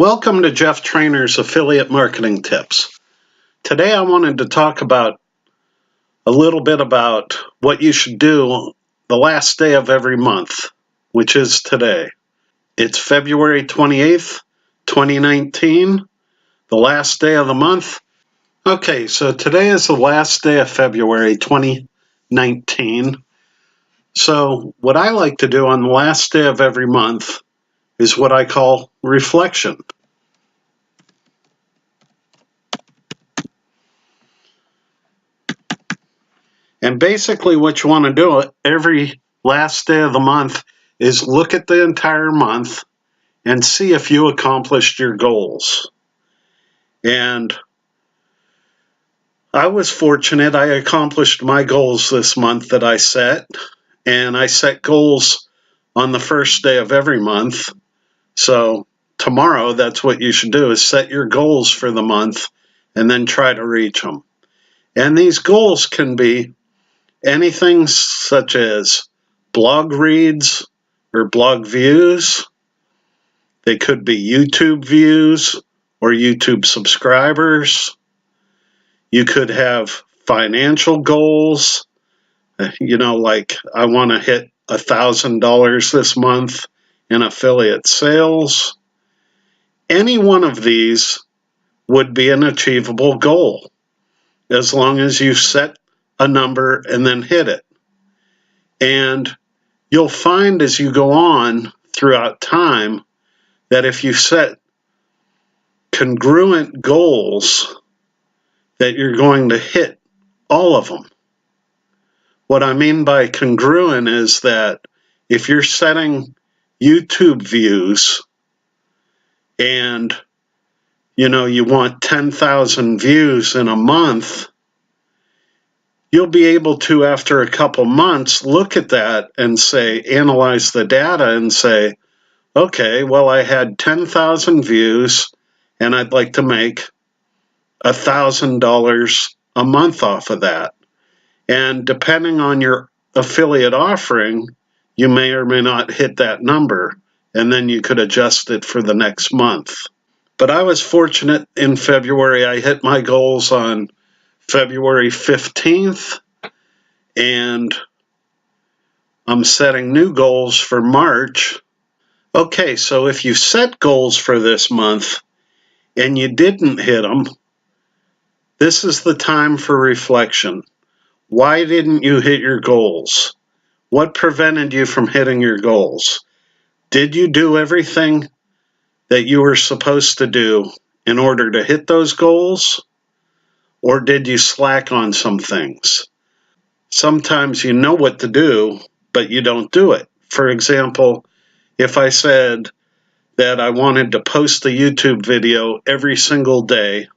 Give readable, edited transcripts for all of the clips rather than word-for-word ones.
Welcome to Jeff Trainor's Affiliate Marketing Tips. Today I wanted to talk about a little bit about what you should do the last day of every month, which is today. It's February 28th, 2019, the last day of the month. Okay, so today is the last day of February 2019. So what I like to do on the last day of every month is what I call reflection. And basically what you want to do every last day of the month is look at the entire month and see if you accomplished your goals. And I was fortunate. I accomplished my goals this month that I set. And I set goals on the first day of every month. So tomorrow, that's what you should do, is set your goals for the month and then try to reach them. And these goals can be anything such as blog reads or blog views. They could be YouTube views or YouTube subscribers. You could have financial goals, like I want to hit $1,000 this month in affiliate sales. Any one of these would be an achievable goal as long as you set a number and then hit it. And you'll find as you go on throughout time that if you set congruent goals, that you're going to hit all of them. What I mean by congruent is that if you're setting YouTube views and you want 10,000 views in a month, you'll be able to, after a couple months, look at that and analyze the data and say, okay, well, I had 10,000 views and I'd like to make $1,000 a month off of that. And depending on your affiliate offering, you may or may not hit that number, and then you could adjust it for the next month. But I was fortunate in February. I hit my goals on February 15th, and I'm setting new goals for March. Okay, so if you set goals for this month and you didn't hit them, this is the time for reflection. Why didn't you hit your goals? What prevented you from hitting your goals? Did you do everything that you were supposed to do in order to hit those goals? Or did you slack on some things? Sometimes you know what to do, but you don't do it. For example, if I said that I wanted to post a YouTube video every single day,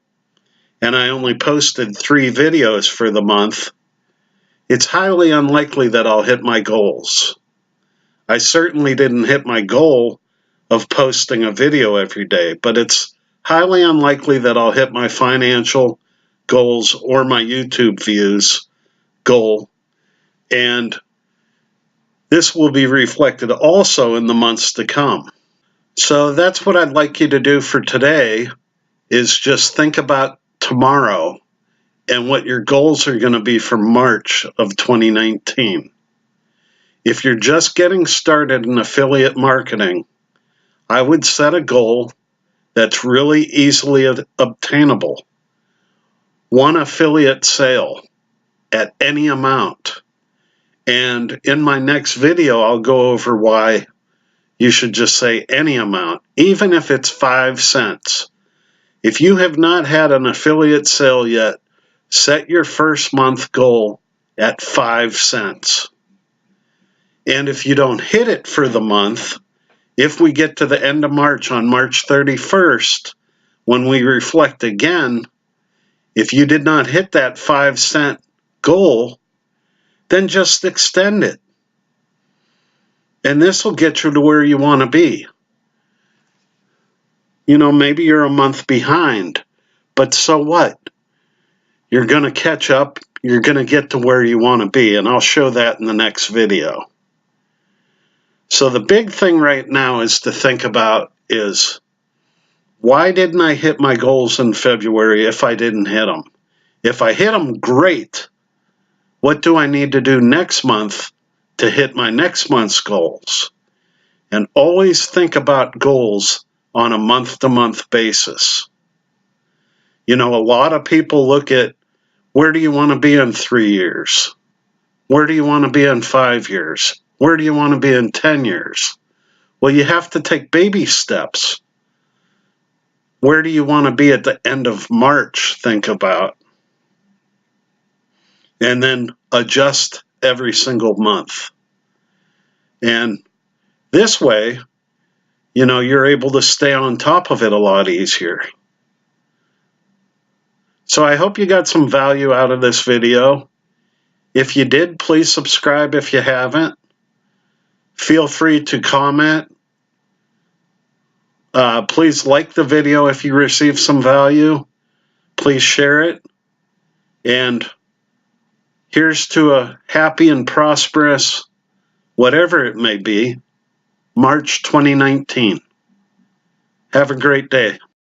and I only posted 3 videos for the month, it's highly unlikely that I'll hit my goals. I certainly didn't hit my goal of posting a video every day, but it's highly unlikely that I'll hit my financial goals or my YouTube views goal. And this will be reflected also in the months to come. So that's what I'd like you to do for today, is just think about tomorrow and what your goals are going to be for March of 2019. If you're just getting started in affiliate marketing, I would set a goal that's really easily obtainable. One affiliate sale at any amount. And in my next video, I'll go over why you should just say any amount, even if it's 5 cents. If you have not had an affiliate sale yet, set your first month goal at 5 cents. And if you don't hit it for the month, if we get to the end of March on March 31st, when we reflect again, if you did not hit that 5 cent goal, then just extend it. And this will get you to where you want to be. Maybe you're a month behind, but so what? You're going to catch up. You're going to get to where you want to be, and I'll show that in the next video. So the big thing right now is to think about is, why didn't I hit my goals in February if I didn't hit them? If I hit them, great. What do I need to do next month to hit my next month's goals? And always think about goals on a month-to-month basis. You know, a lot of people look at, where do you want to be in 3 years? Where do you want to be in 5 years? Where do you want to be in 10 years? Well, you have to take baby steps. Where do you want to be at the end of March? Think about. And then adjust every single month. And this way, you know, you're able to stay on top of it a lot easier. So I hope you got some value out of this video. If you did, please subscribe if you haven't. Feel free to comment. Please like the video if you receive some value. Please share it. And here's to a happy and prosperous, whatever it may be, March 2019. Have a great day.